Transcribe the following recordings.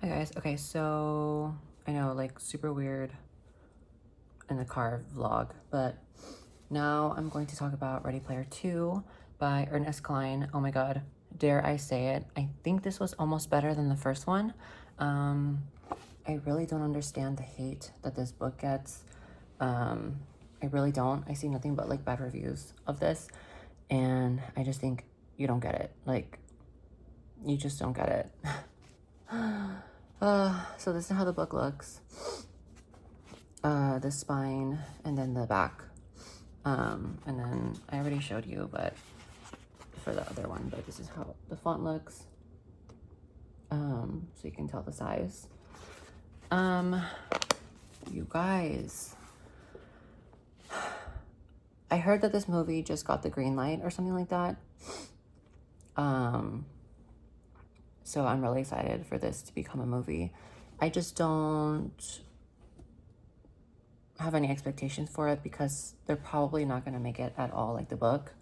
Hi guys. Okay, so I know, like, super weird in the car vlog, but now I'm going to talk about Ready Player 2 by Ernest Cline. Oh my god, dare I say it. I think this was almost better than the first one. I really don't understand the hate that this book gets. I really don't. I see nothing but like bad reviews of this, and I just think you don't get it. Like, you just don't get it. So this is how the book looks. The spine and then the back. And then I already showed you, but for the other one, but this is how the font looks. So you can tell the size. You guys, I heard that this movie just got the green light or something like that. So I'm really excited for this to become a movie. I just don't have any expectations for it because they're probably not going to make it at all like the book,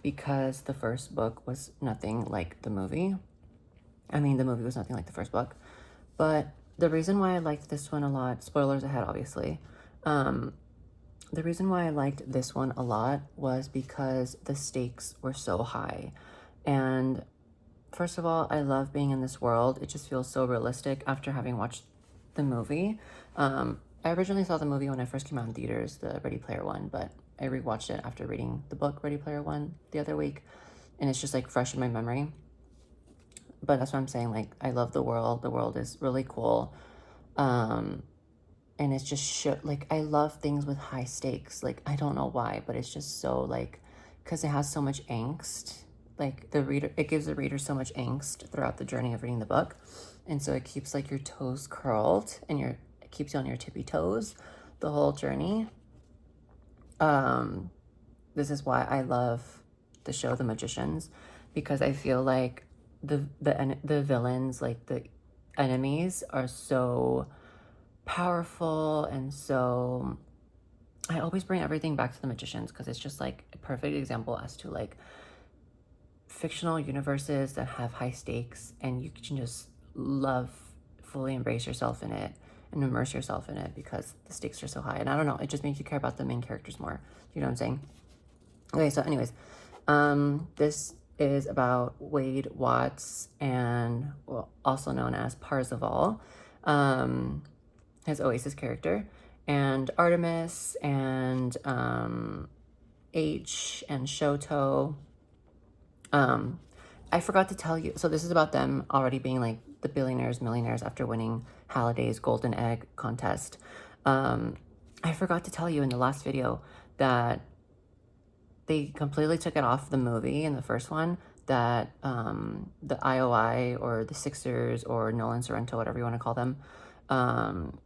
because the first book was nothing like the movie. I mean, the movie was nothing like the first book. But the reason why I liked this one a lot, spoilers ahead, obviously. The reason why I liked this one a lot was because the stakes were so high. And first of all, I love being in this world. It just feels so realistic after having watched the movie. I originally saw the movie when I first came out in theaters, the Ready Player One, but I rewatched it after reading the book Ready Player One the other week, and it's just like fresh in my memory. But that's what I'm saying. Like, I love the world. The world is really cool. And it's just like, I love things with high stakes. Like, I don't know why, but it's just so like, because it has so much angst. Like, the reader, it gives the reader so much angst throughout the journey of reading the book. And so it keeps like your toes curled and it keeps you on your tippy toes the whole journey. This is why I love the show The Magicians, because I feel like the villains, like the enemies, are so powerful. And so I always bring everything back to The Magicians because it's just like a perfect example as to like fictional universes that have high stakes, and you can just fully embrace yourself in it and immerse yourself in it because the stakes are so high. And I don't know, it just makes you care about the main characters more. You know what I'm saying? Okay, so anyways, this is about Wade Watts, and well, also known as Parzival, his Oasis character, and Artemis, and H, and Shoto. I forgot to tell you, so this is about them already being like the billionaires, millionaires after winning Halliday's Golden Egg contest. I forgot to tell you in the last video that they completely took it off the movie in the first one, that the IOI or the Sixers or Nolan Sorrento, whatever you want to call them,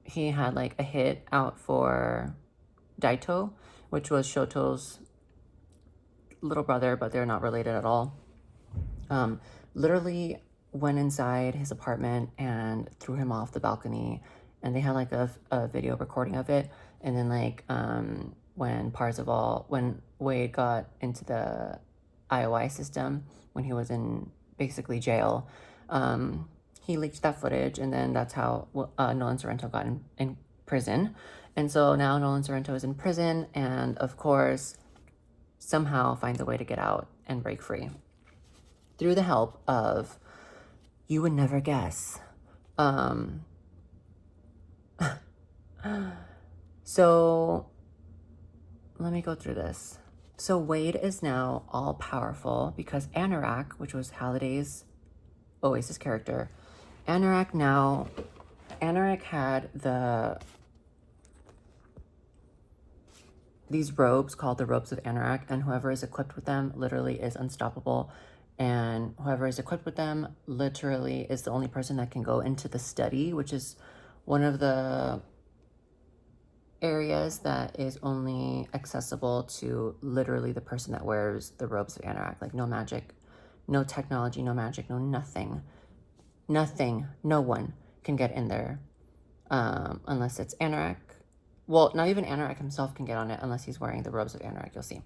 he had like a hit out for Daito, which was Shoto's little brother, but they're not related at all. Literally went inside his apartment and threw him off the balcony, and they had like a video recording of it. And then like when Wade got into the IOI system, when he was in basically jail, he leaked that footage, and then that's how Nolan Sorrento got in prison. And so now Nolan Sorrento is in prison, and of course somehow finds a way to get out and break free through the help of, you would never guess. So let me go through this. So Wade is now all powerful because Anorak, which was Halliday's Oasis character, Anorak had these robes called the robes of Anorak, and whoever is equipped with them literally is unstoppable. And whoever is equipped with them literally is the only person that can go into the study, which is one of the areas that is only accessible to literally the person that wears the robes of Anorak. Like, no magic, no technology, no magic, no nothing. Nothing, no one can get in there unless it's Anorak. Well, not even Anorak himself can get on it unless he's wearing the robes of Anorak, you'll see.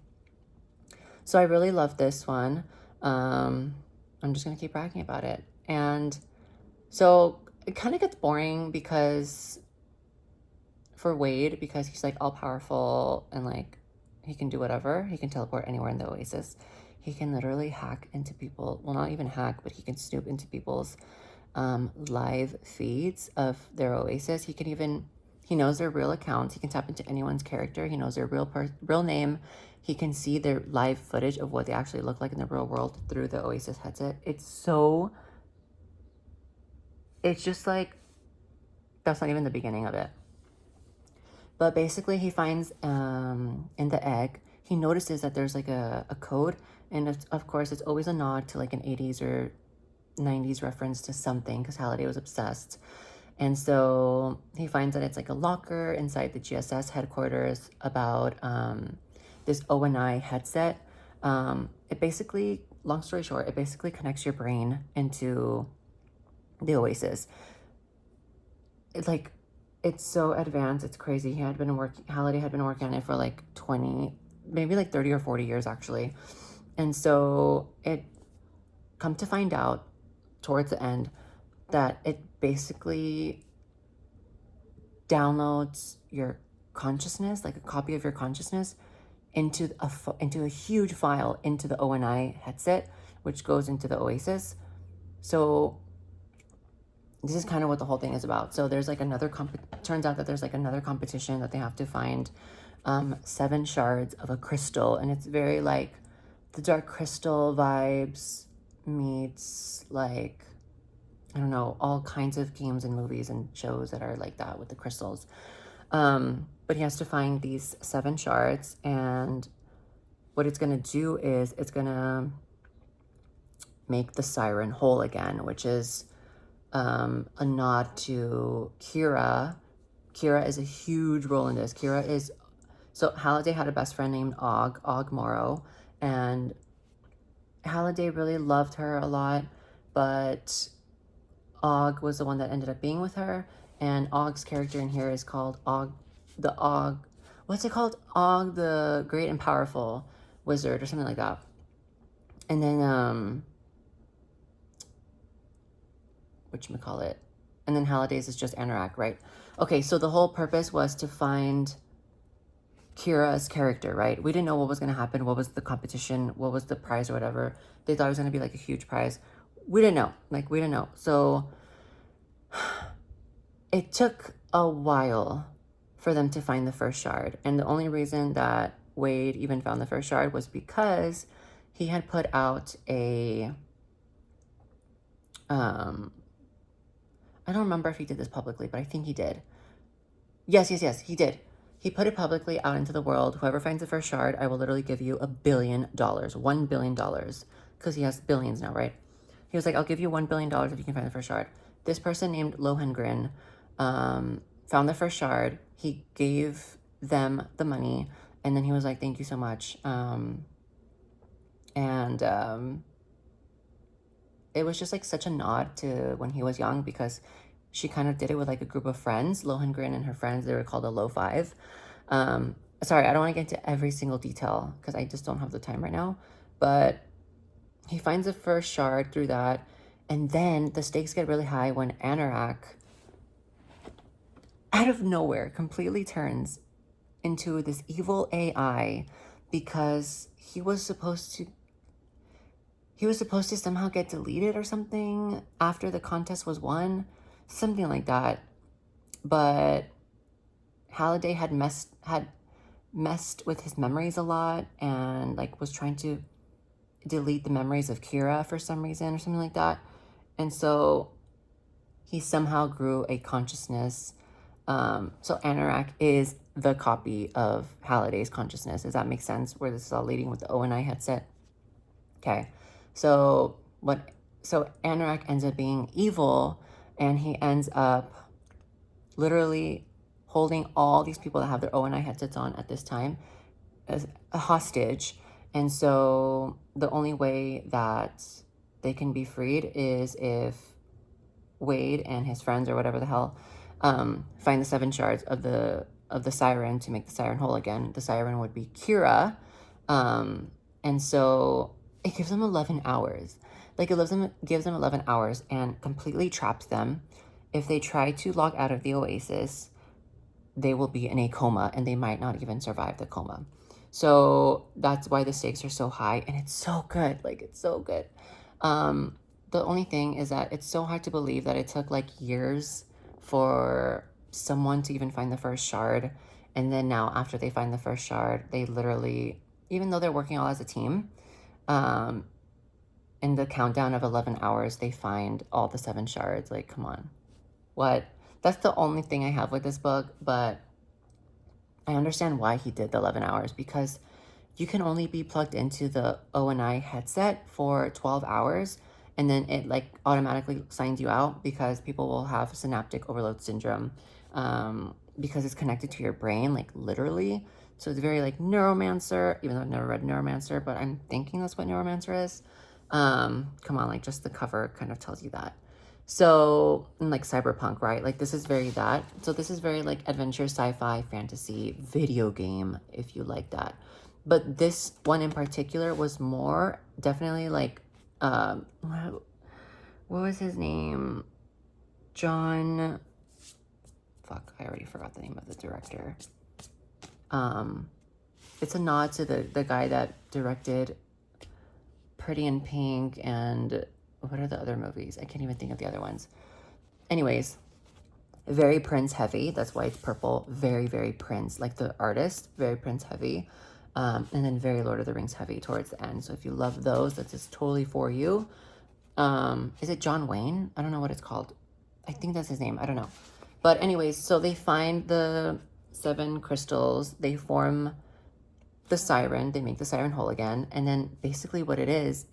So I really love this one. I'm just going to keep bragging about it. And so it kind of gets boring because for Wade, because he's like all powerful and like he can do whatever. He can teleport anywhere in the Oasis. He can literally hack into people. Well, not even hack, but he can snoop into people's live feeds of their Oasis. He knows their real accounts. He can tap into anyone's character. He knows their real name. He can see their live footage of what they actually look like in the real world through the Oasis headset. It's just like, that's not even the beginning of it. But basically, he finds in the egg, he notices that there's like a code. And of course, it's always a nod to like an 80s or 90s reference to something, because Halliday was obsessed. And so he finds that it's like a locker inside the GSS headquarters about this ONI headset. It basically, long story short, it basically connects your brain into the Oasis. It's so advanced, it's crazy. Halliday had been working on it for like 20, maybe like 30 or 40 years actually. And so it come to find out towards the end that it basically downloads your consciousness, like a copy of your consciousness, into a huge file into the ONI headset, which goes into the Oasis. So this is kind of what the whole thing is about. So there's like turns out that there's like another competition that they have to find 7 shards of a crystal, and it's very like the Dark Crystal vibes meets like, I don't know, all kinds of games and movies and shows that are like that with the crystals. But he has to find these 7 shards, and what it's gonna do is it's gonna make the siren whole again, which is a nod to Kira. Kira is a huge role in this. So Halliday had a best friend named Og Morrow, and Halliday really loved her a lot, but Og was the one that ended up being with her, and Og's character in here is called what's it called? Og the Great and Powerful Wizard or something like that. And then whatchamacallit, and then Halliday's is just Anorak, right? Okay, so the whole purpose was to find Kira's character, right? We didn't know what was going to happen, what was the competition, what was the prize or whatever. They thought it was going to be like a huge prize. We didn't know. So it took a while for them to find the first shard. And the only reason that Wade even found the first shard was because he had put out a I don't remember if he did this publicly, but I think he did. Yes, he did. He put it publicly out into the world. Whoever finds the first shard, I will literally give you $1 billion, $1 billion, because he has billions now, right? He was like, I'll give you $1 billion if you can find the first shard. This person named Lohengrin found the first shard. He gave them the money, and then he was like, thank you so much. It was just like such a nod to when he was young, because she kind of did it with like a group of friends. Lohengrin and her friends, they were called a Low Five. Sorry, I don't want to get into every single detail because I just don't have the time right now. But he finds the first shard through that. And then the stakes get really high when Anorak, out of nowhere, completely turns into this evil AI, because he was supposed to somehow get deleted or something after the contest was won, something like that. But Halliday had messed with his memories a lot, and like was trying to delete the memories of Kira for some reason or something like that. And so he somehow grew a consciousness. So Anorak is the copy of Halliday's consciousness. Does that make sense? Where this is all leading with the ONI headset. Okay. So Anorak ends up being evil, and he ends up literally holding all these people that have their ONI headsets on at this time as a hostage. And so the only way that they can be freed is if Wade and his friends or whatever the hell find the 7 shards of the siren to make the siren whole again. The siren would be Kira. And so it gives them 11 hours. Like, gives them 11 hours and completely traps them. if they try to log out of the Oasis, they will be in a coma and they might not even survive the coma. So that's why the stakes are so high, and it's so good. Like, it's so good. The only thing is that it's so hard to believe that it took like years for someone to even find the first shard. And then now after they find the first shard, they literally, even though they're working all as a team, um, in the countdown of 11 hours, they find all the 7 shards. Like, come on. What? That's the only thing I have with this book, but I understand why he did the 11 hours, because you can only be plugged into the O&I headset for 12 hours, and then it like automatically signs you out because people will have synaptic overload syndrome, because it's connected to your brain, like literally. So it's very like Neuromancer, even though I've never read Neuromancer, but I'm thinking that's what Neuromancer is. Come on, like just the cover kind of tells you that. So, like cyberpunk, right? Like this is very that. So this is very like adventure, sci-fi, fantasy, video game, if you like that. But this one in particular was more definitely like, what was his name? John, fuck, I already forgot the name of the director. It's a nod to the guy that directed Pretty in Pink and what are the other movies? I can't even think of the other ones. Anyways, very Prince heavy. That's why it's purple. Very, very Prince. Like the artist, very Prince heavy. And then very Lord of the Rings heavy towards the end. So if you love those, that's just totally for you. Is it John Wayne? I don't know what it's called. I think that's his name. I don't know. But anyways, so they find the 7 crystals. They form the siren. They make the siren whole again. And then basically what it is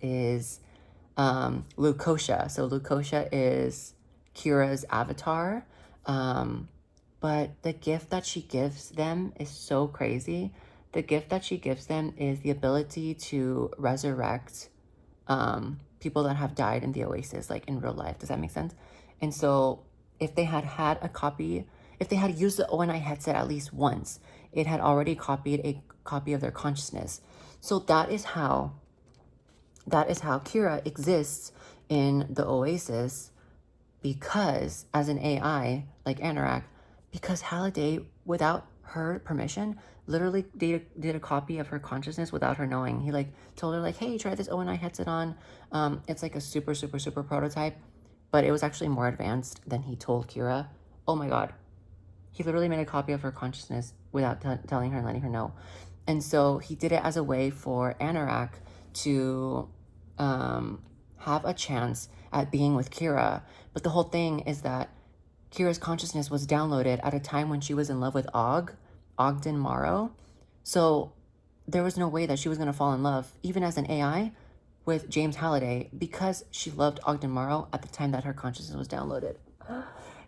Leucosia. So Leucosia is Kira's avatar. But the gift that she gives them is so crazy. The gift that she gives them is the ability to resurrect people that have died in the Oasis, like in real life. Does that make sense? And so if they had a copy, if they had used the ONI headset at least once, it had already copied a copy of their consciousness. So that is how Kira exists in the Oasis, because as an AI, like Anorak, because Halliday, without her permission, literally did a copy of her consciousness without her knowing. He like told her like, hey, try this ONI headset on. It's like a super, super, super prototype, but it was actually more advanced than he told Kira. Oh my God. He literally made a copy of her consciousness without telling her and letting her know. And so he did it as a way for Anorak to have a chance at being with Kira. But the whole thing is that Kira's consciousness was downloaded at a time when she was in love with Ogden Morrow. So there was no way that she was going to fall in love, even as an AI, with James Halliday, because she loved Ogden Morrow at the time that her consciousness was downloaded.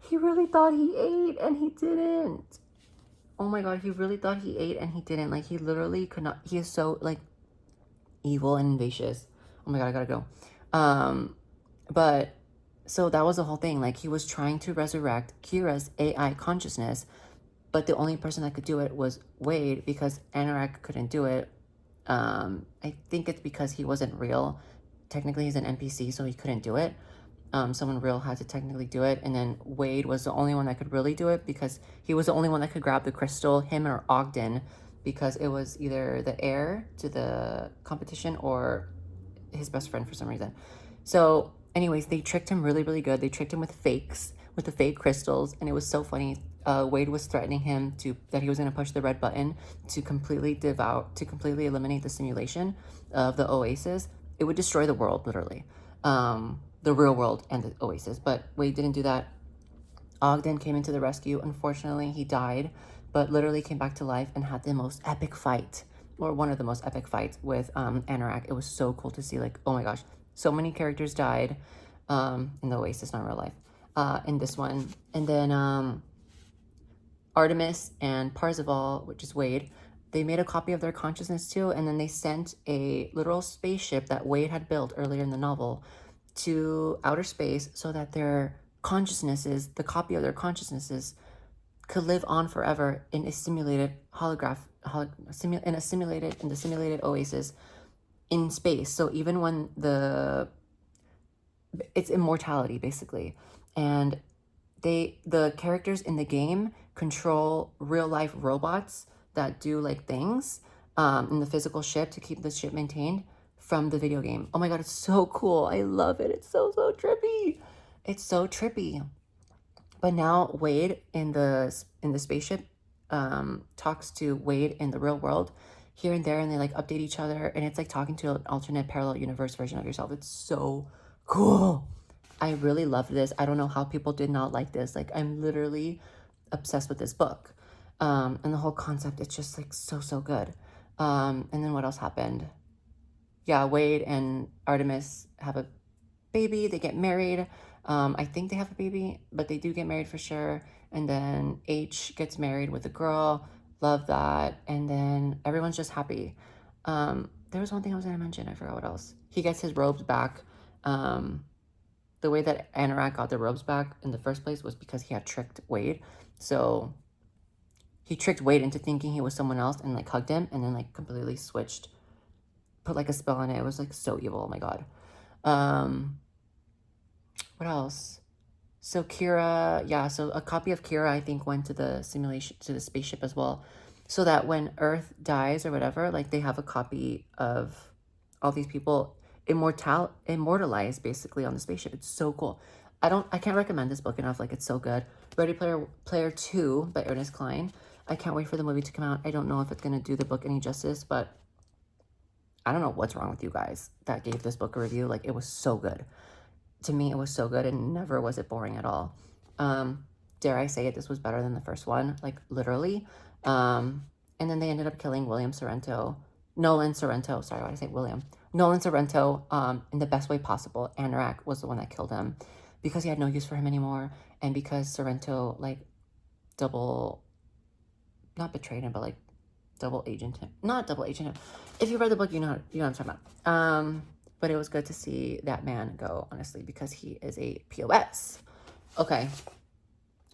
He really thought he ate and he didn't. Oh my God, he really thought he ate and he didn't. Like, he literally could not. He is so, like, evil and vicious. Oh my God, I gotta go. But so that was the whole thing. Like, he was trying to resurrect Kira's AI consciousness, but the only person that could do it was Wade, because Anorak couldn't do it. I think it's because he wasn't real. Technically, he's an NPC, so he couldn't do it. Someone real had to technically do it, and then Wade was the only one that could really do it, because he was the only one that could grab the crystal, him or Ogden, because it was either the heir to the competition or his best friend for some reason. So anyways, they tricked him really, really good. They tricked him with the fake crystals, and it was so funny. Wade was threatening him that he was going to push the red button to completely eliminate the simulation of the Oasis. It would destroy the world, literally. The real world and the Oasis. But Wade didn't do that. Ogden came into the rescue. Unfortunately, he died, but literally came back to life and had the most epic fight, or one of the most epic fights with Anorak. It was so cool to see, like, oh my gosh, so many characters died in the Oasis, not real life, in this one. And then Artemis and Parzival, which is Wade, they made a copy of their consciousness too, and then they sent a literal spaceship that Wade had built earlier in the novel to outer space so that their consciousnesses, the copy of their consciousnesses, could live on forever in a simulated in the simulated Oasis in space. So even when it's immortality basically. And the characters in the game control real life robots that do like things in the physical ship to keep the ship maintained from the video game. Oh my god, it's so cool. I love it. It's so trippy. It's so trippy. But now Wade in the spaceship talks to Wade in the real world here and there, and they like update each other, and it's like talking to an alternate parallel universe version of yourself. It's so cool. I really loved this. I don't know how people did not like this. Like, I'm literally obsessed with this book. And the whole concept, it's just like so good. And then what else happened? Yeah, Wade and Artemis have a baby. They get married. I think they have a baby, but they do get married for sure. And then H gets married with a girl. Love that. And then everyone's just happy. There was one thing I was going to mention. I forgot what else. He gets his robes back. The way that Anorak got the robes back in the first place was because he had tricked Wade. So he tricked Wade into thinking he was someone else and like hugged him and then like completely switched, put like a spell on it. It was like so evil. Oh my god. What else? So Kira, yeah, so a copy of Kira, I think, went to the simulation, to the spaceship as well. So that when Earth dies or whatever, like they have a copy of all these people immortalized basically on the spaceship. It's so cool. I can't recommend this book enough. Like, it's so good. Ready Player 2 by Ernest Cline. I can't wait for the movie to come out. I don't know if it's going to do the book any justice, but I don't know what's wrong with you guys that gave this book a review. Like, it was so good. To me, it was so good, and never was it boring at all. Dare I say it, this was better than the first one, like literally. And then they ended up killing Nolan Sorrento, sorry, why did I say William? Nolan Sorrento, in the best way possible. Anorak was the one that killed him because he had no use for him anymore, and because Sorrento, like, not betrayed him, but like double agent him. Not double agent him. If you read the book, you know what I'm talking about. But it was good to see that man go, honestly, because he is a POS. Okay,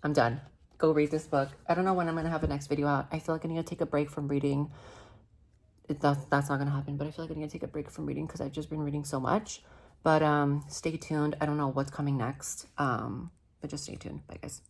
I'm done. Go read this book. I don't know when I'm going to have the next video out. I feel like I need to take a break from reading. That's not going to happen, but I feel like I need to take a break from reading because I've just been reading so much. But stay tuned. I don't know what's coming next, but just stay tuned. Bye, guys.